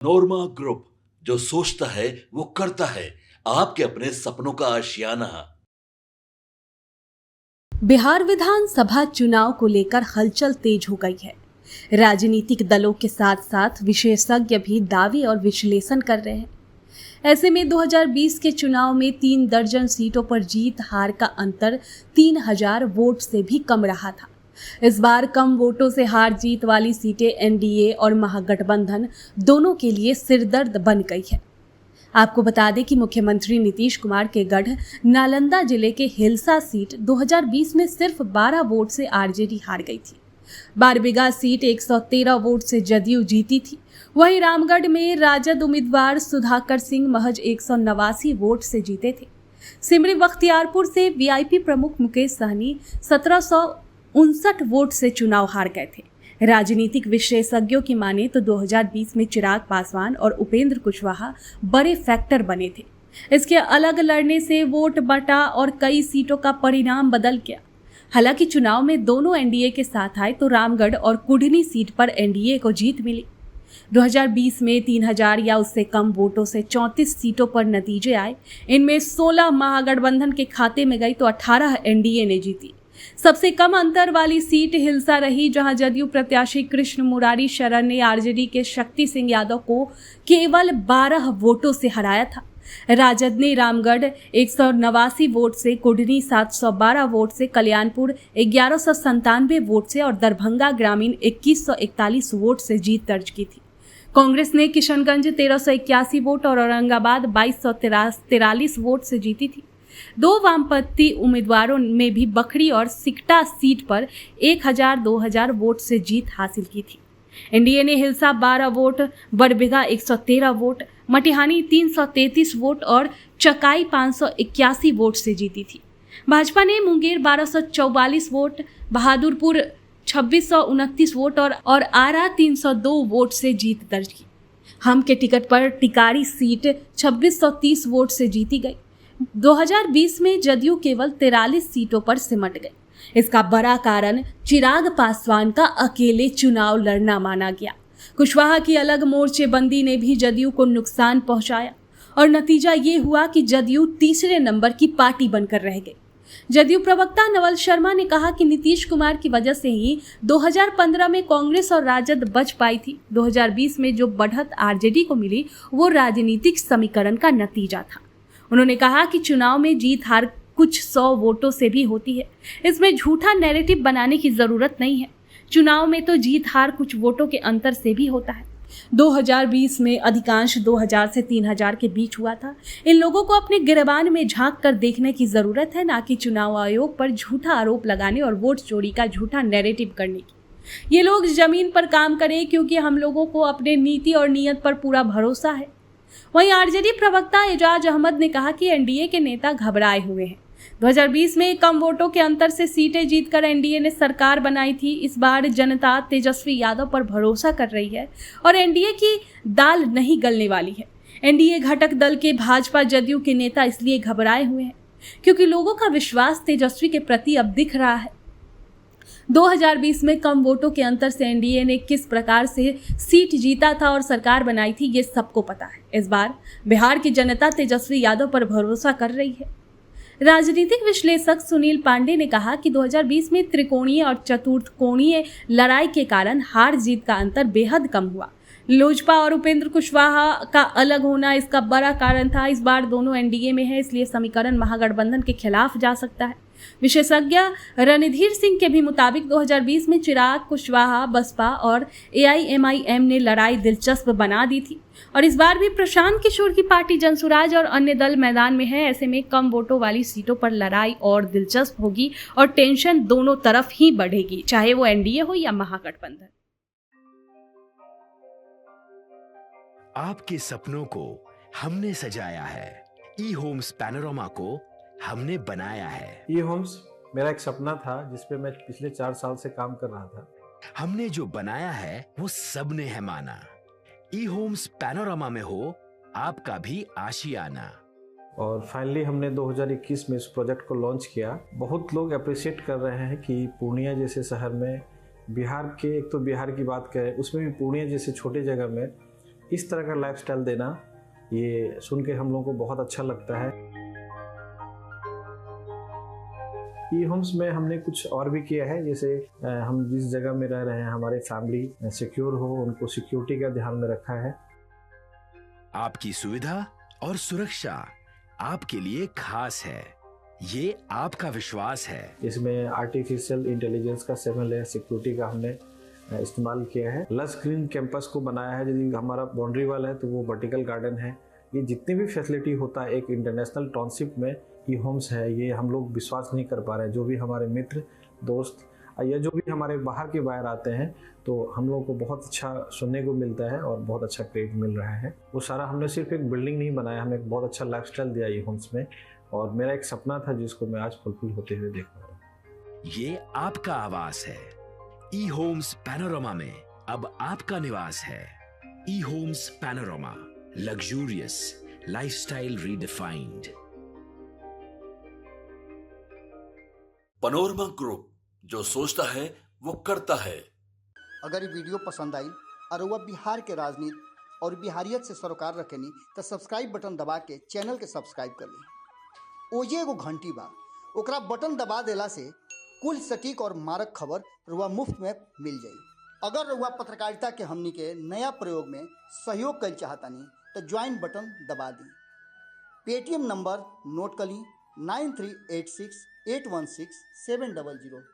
नोरमा group, जो सोचता है वो करता है। आपके अपने सपनों का आशियाना। बिहार विधानसभा चुनाव को लेकर हलचल तेज हो गई है। राजनीतिक दलों के साथ साथ विशेषज्ञ भी दावे और विश्लेषण कर रहे हैं। ऐसे में 2020 के चुनाव में 3 दर्जन सीटों पर जीत हार का अंतर 3000 वोट से भी कम रहा था। इस बार कम वोटों से हार जीत वाली सीटें एनडीए और महागठबंधन दोनों के लिए सिरदर्द बन गई है। आपको बता दें कि मुख्यमंत्री नीतीश कुमार के गढ़ नालंदा जिले के हिलसा सीट 2020 में सिर्फ 12 वोट से आरजेडी हार गई थी। बारबीघा सीट 113 वोट से जदयू जीती थी। वहीं रामगढ़ में राजद उम्मीदवार सुधाकर सिंह महज 189 वोट से जीते थे। सिमरी बख्तियारपुर से वीआईपी प्रमुख मुकेश सहनी 1759 वोट से चुनाव हार गए थे। राजनीतिक विशेषज्ञों की माने तो 2020 में चिराग पासवान और उपेंद्र कुशवाहा बड़े फैक्टर बने थे। इसके अलग लड़ने से वोट बटा और कई सीटों का परिणाम बदल गया। हालांकि चुनाव में दोनों एनडीए के साथ आए तो रामगढ़ और कुढ़नी सीट पर एनडीए को जीत मिली। 2020 में 3000 या उससे कम वोटों से 34 सीटों पर नतीजे आए। इनमें 16 महागठबंधन के खाते में गई तो 18 एनडीए ने जीती। सबसे कम अंतर वाली सीट हिलसा रही, जहां जदयू प्रत्याशी कृष्ण मुरारी शरण ने आरजेडी के शक्ति सिंह यादव को केवल 12 वोटों से हराया था। राजद ने रामगढ़ 189 वोट से, कुढ़नी 712 वोट से, कल्याणपुर 1197 वोट से और दरभंगा ग्रामीण 2141 वोट से जीत दर्ज की थी। कांग्रेस ने किशनगंज 1381 वोट और औरंगाबाद 2243 वोट से जीती थी। 2 वामपंथी उम्मीदवारों में भी बखरी और सिकटा सीट पर 1000-2000 वोट से जीत हासिल की थी। एनडीए ने Hilsa 12 vote, Barbigha 113 vote, Matihani 333 vote और चकाई 581 वोट से जीती थी। भाजपा ने मुंगेर 1244 वोट, बहादुरपुर 2629 वोट और आरा 302 वोट से जीत दर्ज की। हम के टिकट पर टिकारी सीट 2630 वोट से जीती गई। 2020 में जदयू केवल 43 सीटों पर सिमट गई। इसका बड़ा कारण चिराग पासवान का अकेले चुनाव लड़ना माना गया। कुशवाहा की अलग मोर्चेबंदी ने भी जदयू को नुकसान पहुंचाया और नतीजा ये हुआ कि जदयू तीसरे नंबर की पार्टी बनकर रह गई। जदयू प्रवक्ता नवल शर्मा ने कहा कि नीतीश कुमार की वजह से ही 2015 में कांग्रेस और राजद बच पाई थी। 2020 में जो बढ़त आरजेडी को मिली वो राजनीतिक समीकरण का नतीजा था। उन्होंने कहा कि चुनाव में जीत हार कुछ 100 वोटों से भी होती है। इसमें झूठा नैरेटिव बनाने की जरूरत नहीं है। चुनाव में तो जीत हार कुछ वोटों के अंतर से भी होता है। 2020 में अधिकांश 2000 से 3000 के बीच हुआ था। इन लोगों को अपने गिरबान में झांक कर देखने की जरूरत है, ना कि चुनाव आयोग पर झूठा आरोप लगाने और वोट चोरी का झूठा नैरेटिव करने की। ये लोग जमीन पर काम करें, क्योंकि हम लोगों को अपने नीति और नीयत पर पूरा भरोसा है। वहीं आरजेडी प्रवक्ता एजाज अहमद ने कहा कि एनडीए के नेता घबराए हुए हैं। 2020 में कम वोटों के अंतर से सीटें जीतकर एनडीए ने सरकार बनाई थी। इस बार जनता तेजस्वी यादव पर भरोसा कर रही है और एनडीए की दाल नहीं गलने वाली है। एनडीए घटक दल के भाजपा जदयू के नेता इसलिए घबराए हुए हैं क्योंकि लोगों का विश्वास तेजस्वी के प्रति अब दिख रहा है। 2020 में कम वोटों के अंतर से एनडीए ने किस प्रकार से सीट जीता था और सरकार बनाई थी, ये सबको पता है। इस बार बिहार की जनता तेजस्वी यादव पर भरोसा कर रही है। राजनीतिक विश्लेषक सुनील पांडे ने कहा कि 2020 में त्रिकोणीय और चतुर्थकोणीय लड़ाई के कारण हार जीत का अंतर बेहद कम हुआ। लोजपा और उपेंद्र कुशवाहा का अलग होना इसका बड़ा कारण था। इस बार दोनों एनडीए में है, इसलिए समीकरण महागठबंधन के खिलाफ जा सकता है। विशेषज्ञ रणधीर सिंह के भी मुताबिक 2020 में चिराग, कुशवाहा, बसपा और एआईएमआईएम ने लड़ाई दिलचस्प बना दी थी और इस बार भी प्रशांत किशोर की पार्टी जनसुराज और अन्य दल मैदान में है। ऐसे में कम वोटों वाली सीटों पर लड़ाई और दिलचस्प होगी और टेंशन दोनों तरफ ही बढ़ेगी, चाहे वो एनडीए हो या महागठबंधन। आपके सपनों को हमने सजाया है। ई होम्स पैनोरामा को हमने बनाया है। ई होम्स मेरा एक सपना था जिसपे मैं पिछले 4 साल से काम कर रहा था। हमने जो बनाया है वो सबने है माना। ई होम्स पैनोरामा में हो आपका भी आशियाना। और फाइनली हमने 2021 में इस प्रोजेक्ट को लॉन्च किया। बहुत लोग अप्रिशिएट कर रहे हैं कि पूर्णिया जैसे शहर में बिहार के, एक तो बिहार की बात करें उसमें भी पूर्णिया जैसे छोटे जगह में इस तरह का लाइफस्टाइल देना, ये सुन के हम लोगों को बहुत अच्छा लगता है। ई होम्स में हमने कुछ और भी किया है, जैसे हम जिस जगह में रह रहे हैं हमारे फैमिली सिक्योर हो, उनको सिक्योरिटी का ध्यान में रखा है। आपकी सुविधा और सुरक्षा आपके लिए खास है, ये आपका विश्वास है। इसमें आर्टिफिशियल इंटेलिजेंस का 7 लेयर सिक्योरिटी का हमने इस्तेमाल किया है। लस ग्रीन कैंपस को बनाया है, यदि हमारा बाउंड्री वाल है तो वो वर्टिकल गार्डन है। ये जितनी भी फैसिलिटी होता है एक इंटरनेशनल टाउनशिप में, ई होम्स है, ये हम लोग विश्वास नहीं कर पा रहे हैं। जो भी हमारे मित्र दोस्त या जो भी हमारे बाहर आते हैं, तो हम लोग को बहुत अच्छा सुनने को मिलता है और बहुत अच्छा क्रेडिट मिल रहा है। वो सारा हमने सिर्फ एक बिल्डिंग नहीं बनाया, हमें एक बहुत अच्छा लाइफस्टाइल दिया ई होम्स में, और मेरा एक सपना था जिसको मैं आज फुलफिल होते हुए देख पा रहा हूँ। ये आपका आवास है। ई होम्स पैनोरामा में अब आपका निवास है। E homes Panorama, luxurious lifestyle redefined. Panorama group, जो सोचता है वो करता है। अगर ये वीडियो पसंद आई और वह बिहार के राजनीति और बिहारियत से सरोकार रखेनी तो सब्सक्राइब बटन दबा के चैनल के सब्सक्राइब कर ली। ओजे एगो घंटी बा, ओकरा बटन दबा देला से कुल सटीक और मारक खबर रुआ मुफ्त में मिल जाई। अगर रुआ पत्रकारिता के हमनी के नया प्रयोग में सहयोग कर चाहतानी तो ज्वाइन बटन दबा दी। पेटीएम नंबर नोट कर ली 9386816700।